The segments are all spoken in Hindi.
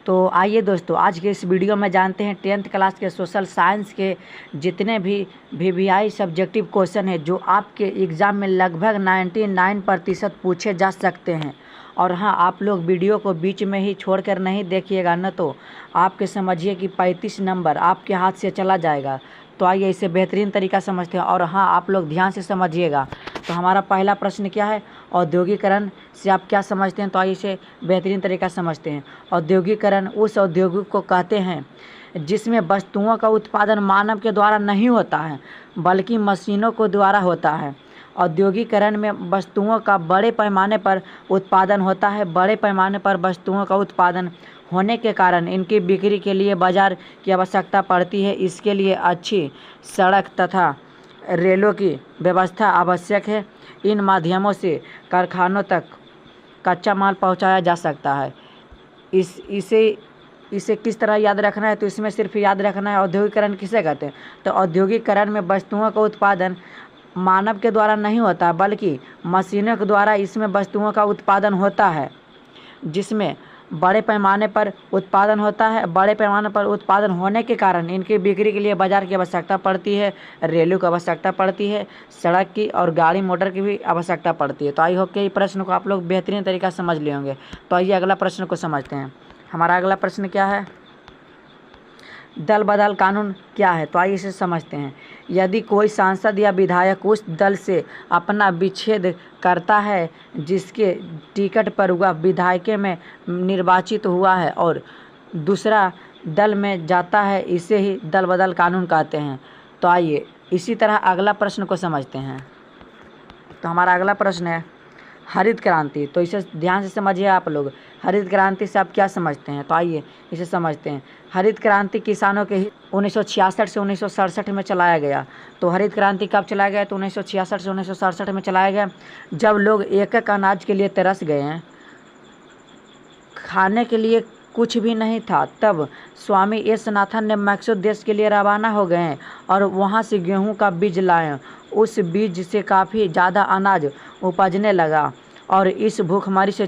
तो आइए दोस्तों, आज के इस वीडियो में जानते हैं 10th क्लास के सोशल साइंस के जितने भी वीवीआई सब्जेक्टिव क्वेश्चन है जो आपके एग्ज़ाम में लगभग 99% पूछे जा सकते हैं। और हाँ, आप लोग वीडियो को बीच में ही छोड़कर नहीं देखिएगा, न तो आपके समझिए कि 35 नंबर आपके हाथ से चला जाएगा। तो आइए इसे बेहतरीन तरीका समझते हैं। और हाँ, आप लोग ध्यान से समझिएगा। तो हमारा पहला प्रश्न क्या है, औद्योगिकरण से आप क्या समझते हैं? तो आइए इसे बेहतरीन तरीका समझते हैं। औद्योगिकरण उस औद्योगिक को कहते हैं जिसमें वस्तुओं का उत्पादन मानव के द्वारा नहीं होता है बल्कि मशीनों के द्वारा होता है। औद्योगिकरण में वस्तुओं का बड़े पैमाने पर उत्पादन होता है। बड़े पैमाने पर वस्तुओं का उत्पादन होने के कारण इनकी बिक्री के लिए बाजार की आवश्यकता पड़ती है। इसके लिए अच्छी सड़क तथा रेलों की व्यवस्था आवश्यक है। इन माध्यमों से कारखानों तक कच्चा माल पहुंचाया जा सकता है। इसे किस तरह याद रखना है? तो इसमें सिर्फ याद रखना है औद्योगिकरण किसे कहते हैं। तो औद्योगिकरण में वस्तुओं का उत्पादन मानव के द्वारा नहीं होता बल्कि मशीनों के द्वारा इसमें वस्तुओं का उत्पादन होता है, जिसमें बड़े पैमाने पर उत्पादन होता है। बड़े पैमाने पर उत्पादन होने के कारण इनकी बिक्री के लिए बाजार की आवश्यकता पड़ती है, रेलों की आवश्यकता पड़ती है, सड़क की और गाड़ी मोटर की भी आवश्यकता पड़ती है। तो आई होप कि इस प्रश्न को आप लोग बेहतरीन तरीका समझ लिए होंगे। तो आइए अगला प्रश्न को समझते हैं। हमारा अगला प्रश्न क्या है, दल बदल कानून क्या है? तो आइए इसे समझते हैं। यदि कोई सांसद या विधायक उस दल से अपना विच्छेद करता है जिसके टिकट पर वह विधायक में निर्वाचित हुआ है और दूसरा दल में जाता है, इसे ही दल बदल कानून कहते हैं। तो आइए इसी तरह अगला प्रश्न को समझते हैं। तो हमारा अगला प्रश्न है हरित क्रांति। तो इसे ध्यान से समझिए आप लोग, हरित क्रांति से आप क्या समझते हैं? तो आइए इसे समझते हैं। हरित क्रांति किसानों के 1966 से 1967 में चलाया गया। तो हरित क्रांति कब चलाया गया? तो 1966 से 1967 में चलाया गया, जब लोग एक एक अनाज के लिए तरस गए हैं, खाने के लिए कुछ भी नहीं था। तब स्वामी एस नाथन ने मैक्सो देश के लिए रवाना हो गए और वहाँ से गेहूं का बीज लाए। उस बीज से काफ़ी ज़्यादा अनाज उपजने लगा और इस भूखमरी से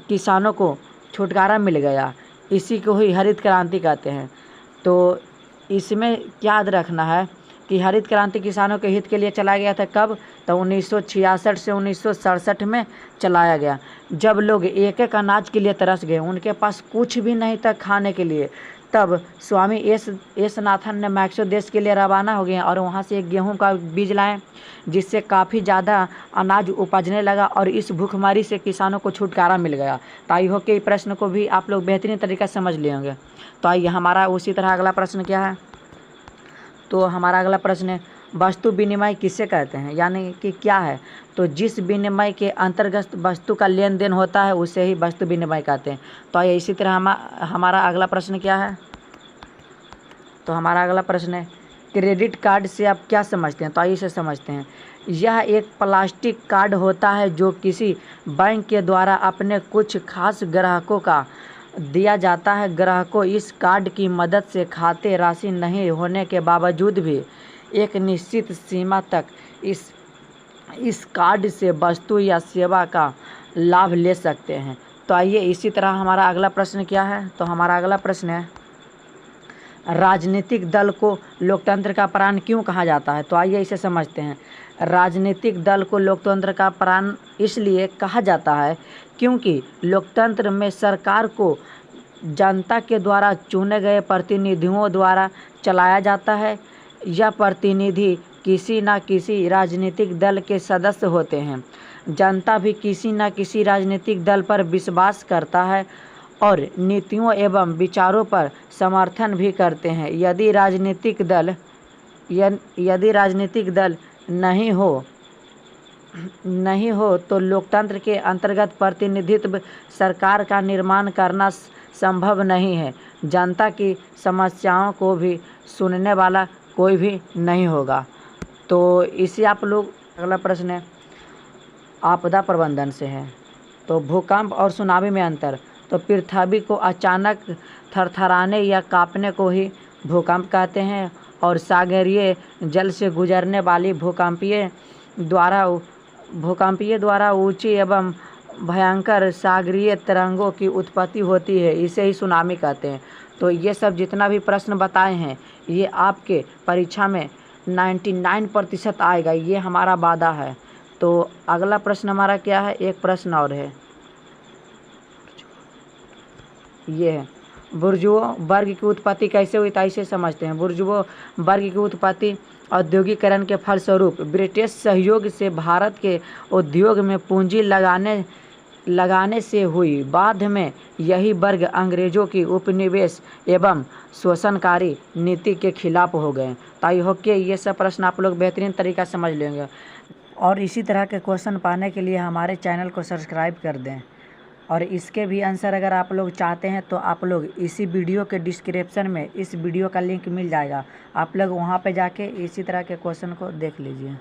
किसानों को छुटकारा मिल गया। इसी को ही हरित क्रांति कहते हैं। तो इसमें याद रखना है कि हरित क्रांति किसानों के हित के लिए चलाया गया था। कब? तो 1966 से 1967 में चलाया गया, जब लोग एक एक अनाज के लिए तरस गए, उनके पास कुछ भी नहीं था खाने के लिए। तब स्वामी एस नाथन ने मैक्सो देश के लिए रवाना हो गए और वहाँ से एक गेहूं का बीज लाएं, जिससे काफ़ी ज़्यादा अनाज उपजने लगा और इस भूखमरी से किसानों को छुटकारा मिल गया। तो आई होप कि प्रश्न को भी आप लोग बेहतरीन तरीका से समझ लिए होंगे। तो आइए हमारा उसी तरह अगला प्रश्न क्या है। तो हमारा अगला प्रश्न है वस्तु विनिमय किसे कहते हैं, यानी कि क्या है? तो जिस विनिमय के अंतर्गत वस्तु का लेन देन होता है उसे ही वस्तु विनिमय कहते हैं। तो आइए इसी तरह हमारा अगला प्रश्न क्या है। तो हमारा अगला प्रश्न है क्रेडिट कार्ड से आप क्या समझते हैं? तो आइए इसे समझते हैं। यह एक प्लास्टिक कार्ड होता है जो किसी बैंक के द्वारा अपने कुछ खास ग्राहकों का दिया जाता है। ग्राहकों इस कार्ड की मदद से खाते राशि नहीं होने के बावजूद भी एक निश्चित सीमा तक इस कार्ड से वस्तु या सेवा का लाभ ले सकते हैं। तो आइए इसी तरह हमारा अगला प्रश्न क्या है। तो हमारा अगला प्रश्न है राजनीतिक दल को लोकतंत्र का प्राण क्यों कहा जाता है? तो आइए इसे समझते हैं। राजनीतिक दल को लोकतंत्र का प्राण इसलिए कहा जाता है क्योंकि लोकतंत्र में सरकार को जनता के द्वारा चुने गए प्रतिनिधियों द्वारा चलाया जाता है। यह प्रतिनिधि किसी न किसी राजनीतिक दल के सदस्य होते हैं। जनता भी किसी न किसी राजनीतिक दल पर विश्वास करता है और नीतियों एवं विचारों पर समर्थन भी करते हैं। यदि राजनीतिक दल नहीं हो तो लोकतंत्र के अंतर्गत प्रतिनिधित्व सरकार का निर्माण करना संभव नहीं है। जनता की समस्याओं को भी सुनने वाला कोई भी नहीं होगा। तो इसे आप लोग अगला प्रश्न है आपदा प्रबंधन से है। तो भूकंप और सुनामी में अंतर। तो पृथ्वी को अचानक थरथराने या कांपने को ही भूकंप कहते हैं और सागरीय जल से गुजरने वाली भूकंपीय द्वारा ऊंची एवं भयंकर सागरीय तरंगों की उत्पत्ति होती है, इसे ही सुनामी कहते हैं। तो ये सब जितना भी प्रश्न बताए हैं ये आपके परीक्षा में 99% आएगा, ये हमारा वादा है। तो अगला प्रश्न हमारा क्या है, एक प्रश्न और है, ये है बुर्जुआ वर्ग की उत्पत्ति कैसे हुई, तो इसे समझते हैं। बुर्जुआ वर्ग की उत्पत्ति औद्योगिकरण के फलस्वरूप ब्रिटिश सहयोग से भारत के उद्योग में पूंजी लगाने से हुई। बाद में यही वर्ग अंग्रेजों की उपनिवेश एवं शोषणकारी नीति के खिलाफ हो गए। तो आई होप कि ये सब प्रश्न आप लोग बेहतरीन तरीका से समझ लेंगे। और इसी तरह के क्वेश्चन पाने के लिए हमारे चैनल को सब्सक्राइब कर दें। और इसके भी आंसर अगर आप लोग चाहते हैं तो आप लोग इसी वीडियो के डिस्क्रिप्शन में इस वीडियो का लिंक मिल जाएगा, आप लोग वहां पे जाके इसी तरह के क्वेश्चन को देख लीजिए।